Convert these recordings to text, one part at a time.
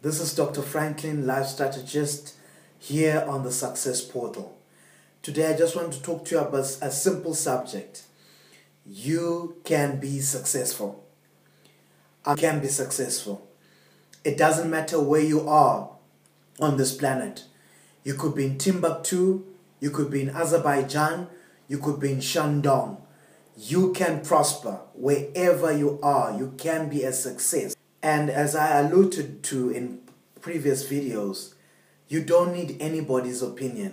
This is Dr. Franklin, Life Strategist, here on the Success Portal. Today I just want to talk to you about a simple subject. You can be successful. I can be successful. It doesn't matter where you are on this planet. You could be in Timbuktu, you could be in Azerbaijan, you could be in Shandong. You can prosper wherever you are. You can be a success. And as I alluded to in previous videos, you don't need anybody's opinion.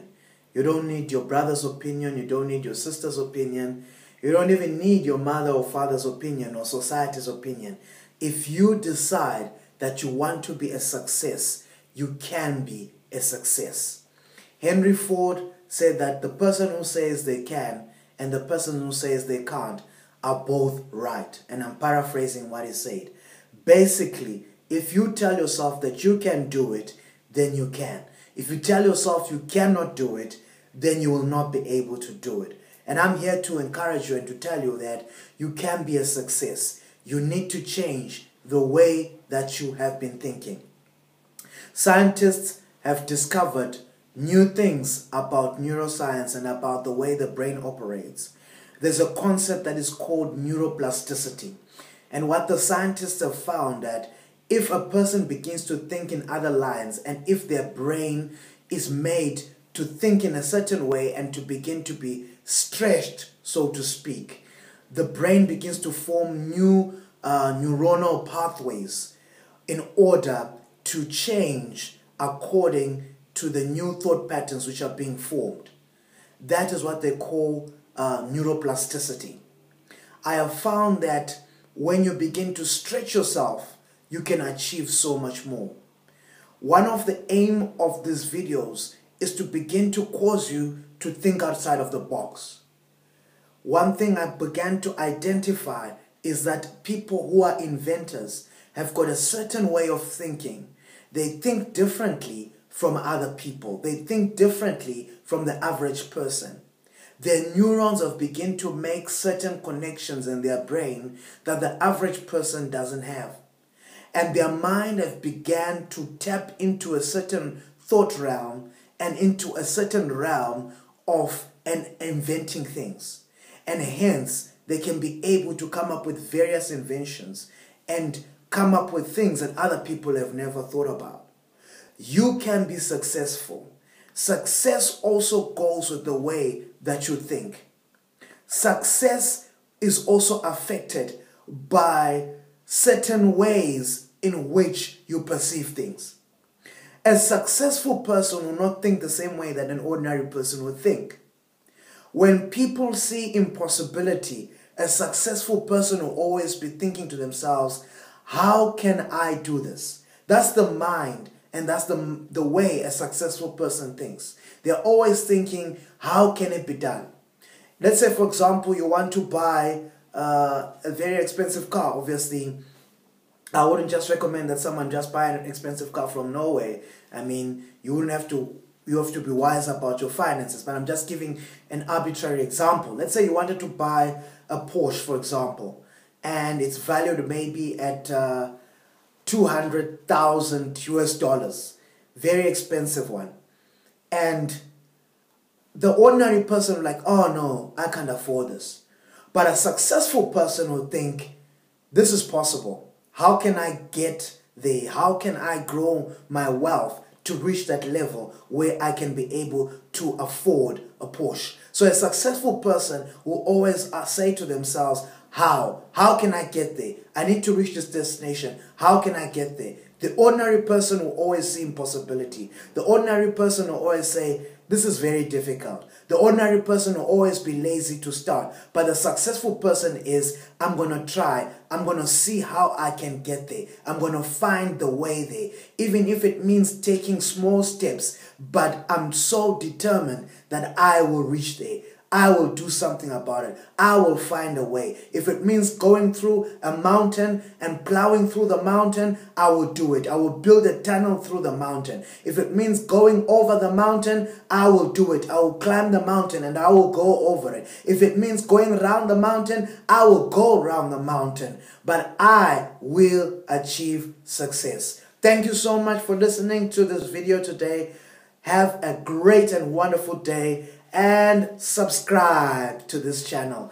You don't need your brother's opinion. You don't need your sister's opinion. You don't even need your mother or father's opinion or society's opinion. If you decide that you want to be a success, you can be a success. Henry Ford said that the person who says they can and the person who says they can't are both right. And I'm paraphrasing what he said. Basically, if you tell yourself that you can do it, then you can. If you tell yourself you cannot do it, then you will not be able to do it. And I'm here to encourage you and to tell you that you can be a success. You need to change the way that you have been thinking. Scientists have discovered new things about neuroscience and about the way the brain operates. There's a concept that is called neuroplasticity. And what the scientists have found that if a person begins to think in other lines and if their brain is made to think in a certain way and to begin to be stretched, so to speak, the brain begins to form new neuronal pathways in order to change according to the new thought patterns which are being formed. That is what they call neuroplasticity. I have found that when you begin to stretch yourself, you can achieve so much more. One of the aim of these videos is to begin to cause you to think outside of the box. One thing I began to identify is that people who are inventors have got a certain way of thinking. They think differently from other people. They think differently from the average person. Their neurons have begun to make certain connections in their brain that the average person doesn't have. And their mind have began to tap into a certain thought realm and into a certain realm of inventing things. And hence, they can be able to come up with various inventions and come up with things that other people have never thought about. You can be successful. Success also goes with the way that you think. Success is also affected by certain ways in which you perceive things. A successful person will not think the same way that an ordinary person would think. When people see impossibility, a successful person will always be thinking to themselves, how can I do this? That's the mind. And that's the way a successful person thinks. They're always thinking, how can it be done? Let's say, for example, you want to buy a very expensive car. Obviously, I wouldn't just recommend that someone just buy an expensive car from Norway. I mean, you have to be wise about your finances. But I'm just giving an arbitrary example. Let's say you wanted to buy a Porsche, for example, and it's valued maybe at 200,000 US dollars. Very expensive one. And the ordinary person will like, oh no, I can't afford this. But a successful person will think, this is possible. How can I get there? How can I grow my wealth to reach that level where I can be able to afford a Porsche? So a successful person will always say to themselves, how? How can I get there? I need to reach this destination. How can I get there? The ordinary person will always see impossibility. The ordinary person will always say, this is very difficult. The ordinary person will always be lazy to start. But the successful person is, I'm going to try. I'm going to see how I can get there. I'm going to find the way there. Even if it means taking small steps. But I'm so determined that I will reach there. I will do something about it. I will find a way. If it means going through a mountain and plowing through the mountain, I will do it. I will build a tunnel through the mountain. If it means going over the mountain, I will do it. I will climb the mountain and I will go over it. If it means going around the mountain, I will go around the mountain. But I will achieve success. Thank you so much for listening to this video today. Have a great and wonderful day and subscribe to this channel.